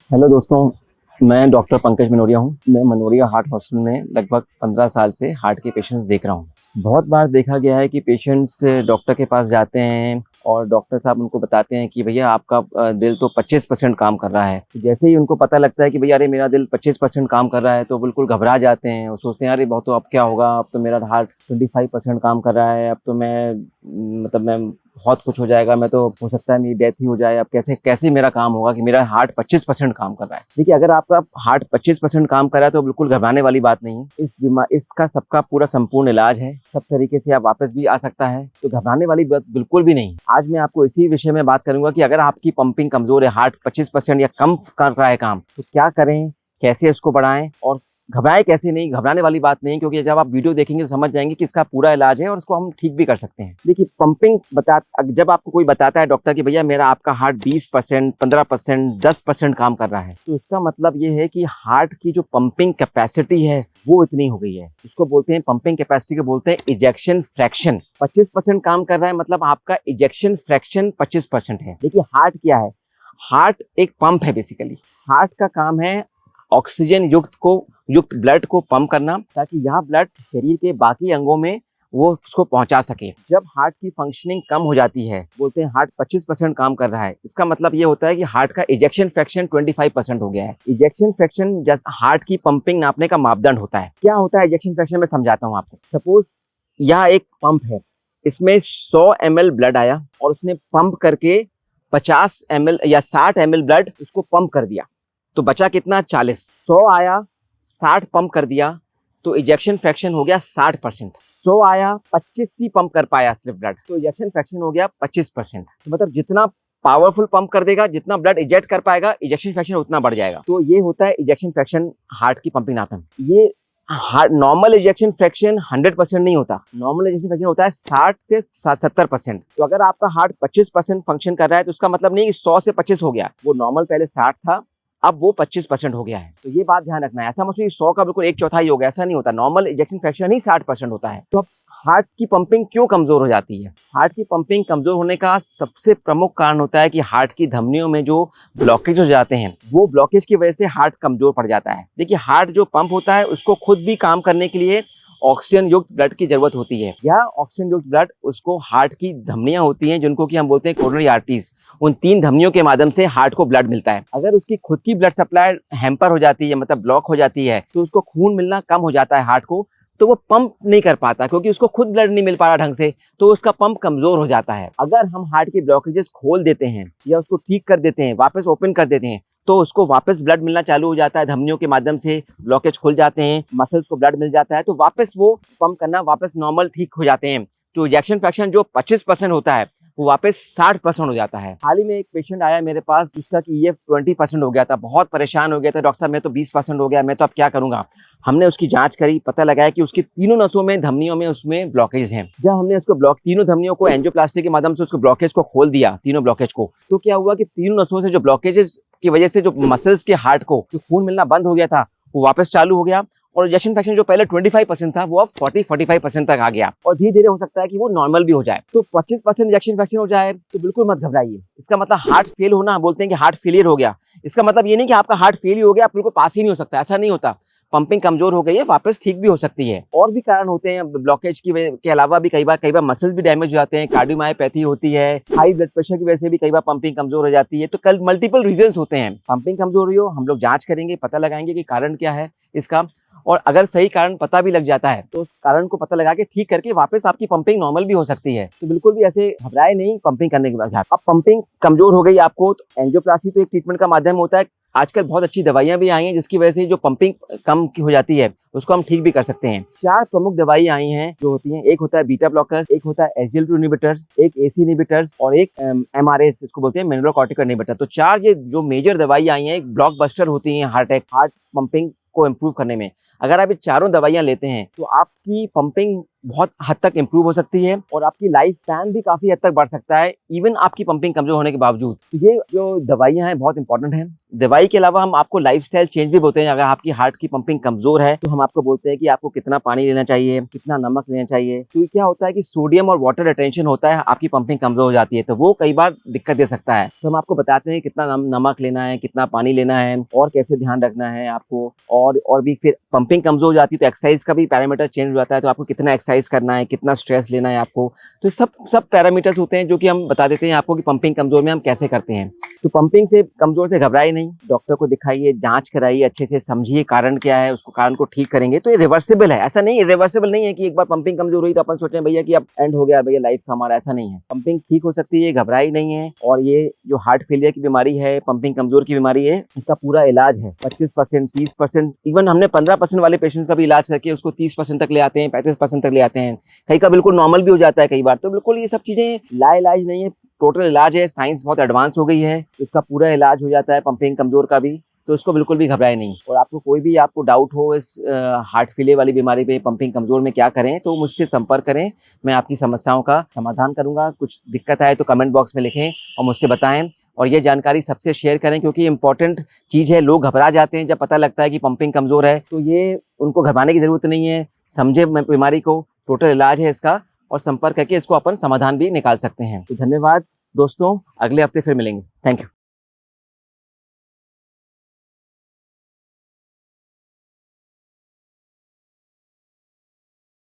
Hello दोस्तों, मैं doctor Pankaj मनोरिया हूँ। मैं मनोरिया हार्ट हॉस्पिटल में लगभग 15 साल से हार्ट के पेशेंट्स देख रहा हूँ। बहुत बार देखा गया है कि पेशेंट्स डॉक्टर के पास जाते हैं और डॉक्टर साहब उनको बताते हैं कि भैया आपका दिल तो 25% काम कर रहा है। तो जैसे ही उनको पता लगता है कि भैया अरे मेरा दिल 25% काम कर रहा है तो बिल्कुल घबरा जाते हैं और सोचते हैं अरे बहुत, तो अब क्या होगा, अब तो मेरा हार्ट 25% काम कर रहा है, अब तो मैं बहुत कुछ हो जाएगा, मैं तो हो सकता है मेरी डेथ ही हो जाए, अब कैसे कैसे मेरा काम होगा कि मेरा हार्ट 25% काम कर रहा है। देखिए, अगर आपका हार्ट 25% काम कर रहा है तो बिल्कुल घबराने वाली बात नहीं है। इसका सबका पूरा संपूर्ण इलाज है, सब तरीके से आप वापस भी आ सकता है, तो घबराने वाली बात बिल्कुल भी नहीं। आज मैं आपको इसी विषय में बात करूंगा कि अगर आपकी पंपिंग कमजोर है, हार्ट 25% या कम कर रहा है काम, तो क्या करें, कैसे इसको बढ़ाएं और घबराए कैसे नहीं। घबराने वाली बात नहीं, क्योंकि जब आप वीडियो देखेंगे तो समझ जाएंगे कि इसका पूरा इलाज है और इसको हम ठीक भी कर सकते हैं। देखिए, जब आपको कोई बताता है डॉक्टर कि भैया मेरा आपका हार्ट 20%, 15%, 10% काम कर रहा है, तो इसका मतलब ये है कि हार्ट की जो पंपिंग कैपेसिटी है वो इतनी हो गई है। इसको बोलते हैं, पंपिंग कैपेसिटी को बोलते हैं इजेक्शन फ्रैक्शन। 25% काम कर रहा है मतलब आपका इजेक्शन फ्रैक्शन 25% है। देखिए, हार्ट क्या है? हार्ट एक पंप है। बेसिकली हार्ट का काम है ऑक्सीजन युक्त ब्लड को पंप करना, ताकि यह ब्लड शरीर के बाकी अंगों में वो उसको पहुंचा सके। जब हार्ट की फंक्शनिंग कम हो जाती है, बोलते हैं हार्ट 25% काम कर रहा है, इसका मतलब ये होता है कि हार्ट का इजेक्शन फ्रैक्शन 25% हो गया है। इजेक्शन फ्रैक्शन जैसे हार्ट की पंपिंग नापने का मापदंड होता है। क्या होता है इजेक्शन फ्रैक्शन? मैं समझाता हूँ आपको। सपोज यह एक पंप है, इसमें 100 ml ब्लड आया और उसने पंप करके 50 ml या 60 ml ब्लड उसको पंप कर दिया, तो बचा कितना? 40। 100 आया, 60 पंप कर दिया, तो इजेक्शन फ्रैक्शन हो गया 60%। 100 आया, 25 ही पंप कर पाया सिर्फ ब्लड, तो इजेक्शन फ्रैक्शन हो गया 25%। तो मतलब जितना पावरफुल पंप कर देगा, जितना ब्लड इजेक्ट कर पाएगा, इजेक्शन फ्रैक्शन उतना बढ़ जाएगा। तो ये होता है इजेक्शन फ्रैक्शन हार्ट की पंपिंग नापन। ये हार्ट नॉर्मल इजेक्शन फ्रैक्शन 100% नहीं होता। नॉर्मल इजेक्शन फ्रैक्शन होता है 60 से 70%। तो अगर आपका हार्ट 25% फंक्शन कर रहा है तो उसका मतलब नहीं कि 100 से 25 हो गया। वो नॉर्मल पहले 60 था, अब वो 25% हो गया है। तो ये बात ध्यान रखना है। ऐसा मत सोचिए 100 का बिल्कुल 1/4 हो गया, ऐसा नहीं होता। नॉर्मल इजेक्शन फ्रैक्शन ही 60% होता है। तो अब हार्ट की पंपिंग क्यों कमजोर हो जाती है? हार्ट की पंपिंग कमजोर होने का सबसे प्रमुख कारण होता है कि हार्ट की धमनियों में जो ब्लॉकेज हो जाते हैं, वो ब्लॉकेज की वजह से हार्ट कमजोर पड़ जाता है। देखिए, हार्ट जो पंप होता है उसको खुद भी काम करने के लिए ऑक्सीजन युक्त ब्लड की जरूरत होती है। यह ऑक्सीजन युक्त ब्लड उसको हार्ट की धमनियां होती हैं, जिनको कि हम बोलते हैं कोरोनरी आर्टरीज, उन 3 धमनियों के माध्यम से हार्ट को ब्लड मिलता है। अगर उसकी खुद की ब्लड सप्लाई हैम्पर हो जाती है, मतलब ब्लॉक हो जाती है, तो उसको खून मिलना कम हो जाता है हार्ट को, तो वो पंप नहीं कर पाता, क्योंकि उसको खुद ब्लड नहीं मिल पा रहा ढंग से, तो उसका पंप कमजोर हो जाता है। अगर हम हार्ट की ब्लॉकेजेस खोल देते हैं या उसको ठीक कर देते हैं, वापस ओपन कर देते हैं, तो उसको वापस ब्लड मिलना चालू हो जाता है। धमनियों के माध्यम से ब्लॉकेज खुल जाते हैं, मसल्स को ब्लड मिल जाता है, तो वापस वो पंप करना वापस नॉर्मल ठीक हो जाते हैं। तो इजेक्शन फ्रैक्शन जो 25% होता है वो वापस 60% हो जाता है। हाल ही में एक पेशेंट आया मेरे पास जिसका कि ये 20% हो गया था। बहुत परेशान हो गया था, डॉक्टर साहब मैं तो 20% हो गया, मैं तो अब क्या करूंगा। हमने उसकी जांच करी, पता लगाया कि उसकी तीनों नसों में, धमनियों में उसमें ब्लॉकेज हैं। जब हमने उसको तीनों धमनियों को एंजियोप्लास्टी के माध्यम से उसको ब्लॉकेज को खोल दिया, तीनों ब्लॉकेज को, तो क्या हुआ कि तीनों नसों से जो ब्लॉकेजेस की वजह से जो मसल्स के हार्ट को जो खून मिलना बंद हो गया था, वो वापस चालू हो गया। और इजेक्शन फ्रैक्शन जो पहले 25% था, वो अब 40-45% तक आ गया, और धीरे धीरे हो सकता है कि वो नॉर्मल भी हो जाए। तो 25% इजेक्शन फ्रैक्शन हो जाए तो बिल्कुल मत घबराइए। इसका मतलब हार्ट फेल होना, बोलते हैं कि हार्ट फेलियर हो गया, इसका मतलब ये नहीं कि आपका हार्ट फेल हो गया, आप बिल्कुल पास ही नहीं हो सकता, ऐसा नहीं होता। पंपिंग कमजोर हो गई है, वापस ठीक भी हो सकती है। और भी कारण होते हैं ब्लॉकेज के अलावा भी, कई बार मसल्स भी डैमेज हो जाते हैं, कार्डियोमायोपैथी होती है, हाई ब्लड प्रेशर की वजह से भी कई बार पंपिंग कमजोर हो जाती है। तो कल मल्टीपल रीजंस होते हैं। पंपिंग कमजोर हुई हो, हम लोग जांच करेंगे, पता लगाएंगे कि कारण क्या है इसका, और अगर सही कारण पता भी लग जाता है तो उस कारण को पता लगा के ठीक करके वापस आपकी पंपिंग नॉर्मल भी हो सकती है। तो बिल्कुल भी ऐसे घबराए नहीं पंपिंग करने के बाद। अब पंपिंग कमजोर हो गई आपको, तो एंजियोप्लास्टी तो एक ट्रीटमेंट का माध्यम होता है। आजकल बहुत अच्छी दवाइयां भी आई हैं जिसकी वजह से जो पंपिंग कम की हो जाती है उसको हम ठीक भी कर सकते हैं। 4 प्रमुख दवाई आई हैं जो होती हैं, एक होता है बीटा ब्लॉकर्स, एक होता है SGLT2 इनहिबिटर्स, एक AC इनहिबिटर्स और एक MRAs, इसको बोलते हैं मिनरलोकॉर्टिक इनहिबिटर। तो 4 ये जो मेजर दवाई आई हैं, एक ब्लॉकबस्टर होती हैं हार्ट पंपिंग को इम्प्रूव करने में। अगर आप ये चारों दवाइयां लेते हैं तो आपकी पंपिंग बहुत हद तक इम्प्रूव हो सकती है और आपकी लाइफ स्पैन भी काफी हद तक बढ़ सकता है, इवन आपकी पंपिंग कमजोर होने के बावजूद। तो ये जो दवाइयां हैं बहुत इंपॉर्टेंट हैं। दवाई के अलावा हम आपको लाइफस्टाइल चेंज भी बोलते हैं। अगर आपकी हार्ट की पंपिंग कमजोर है तो हम आपको बोलते हैं कि आपको कितना पानी लेना चाहिए, कितना नमक लेना चाहिए, क्योंकि क्या होता है कि सोडियम और वाटर रिटेंशन होता है, आपकी पंपिंग कमजोर हो जाती है तो वो कई बार दिक्कत दे सकता है। तो हम आपको बताते हैं कितना नमक लेना है, कितना पानी लेना है और कैसे ध्यान रखना है आपको। और भी फिर पंपिंग कमजोर हो जाती है तो एक्सरसाइज का भी पैरामीटर चेंज हो जाता है, तो आपको कितना एक्सरसाइज करना है, कितना स्ट्रेस लेना है आपको। तो सब पैरामीटर्स होते हैं जो कि हम बता देते हैं आपको कि पंपिंग कमजोर में हम कैसे करते हैं। तो पंपिंग से कमजोर से घबराइए नहीं, डॉक्टर को दिखाइए, जांच कराइए, अच्छे से समझिए कारण क्या है, उसको कारण को ठीक करेंगे तो ये रिवर्सिबल है। ऐसा नहीं, रिवर्सिबल नहीं है कि एक बार पंपिंग कमजोर हुई तो अपन सोचें भैया कि अब एंड हो गया भैया लाइफ का हमारा, ऐसा नहीं है। पंपिंग ठीक हो सकती है, घबराई नहीं है। और ये जो हार्ट फेलियर की बीमारी है, पंपिंग कमजोर की बीमारी है, इसका पूरा इलाज है। 25%, 30%, इवन हमने 15% वाले पेशेंट्स का भी इलाज करके उसको 30% तक ले आते हैं, 35% तक ले आते हैं। कई का बिल्कुल नॉर्मल भी हो जाता है कई बार। तो बिल्कुल ये सब चीजें लाइलाज नहीं है, टोटल इलाज है। साइंस बहुत एडवांस हो गई है तो इसका पूरा इलाज हो जाता है पंपिंग कमजोर का भी। तो इसको बिल्कुल भी घबराए नहीं। और आपको कोई भी आपको डाउट हो इस हार्ट फेलियर वाली बीमारी पे, पंपिंग कमजोर में क्या करें, तो मुझसे संपर्क करें। मैं आपकी समस्याओं का समाधान करूंगा। कुछ दिक्कत आए तो कमेंट बॉक्स में लिखें और मुझसे बताएं। और ये जानकारी सबसे शेयर करें क्योंकि इंपॉर्टेंट चीज़ है। लोग घबरा जाते हैं जब पता लगता है कि पंपिंग कमजोर है, तो ये उनको घबराने की जरूरत नहीं है। समझे बीमारी को, टोटल इलाज है इसका, और संपर्क करके इसको अपन समाधान भी निकाल सकते हैं। तो धन्यवाद दोस्तों, अगले हफ्ते फिर मिलेंगे। Thank you.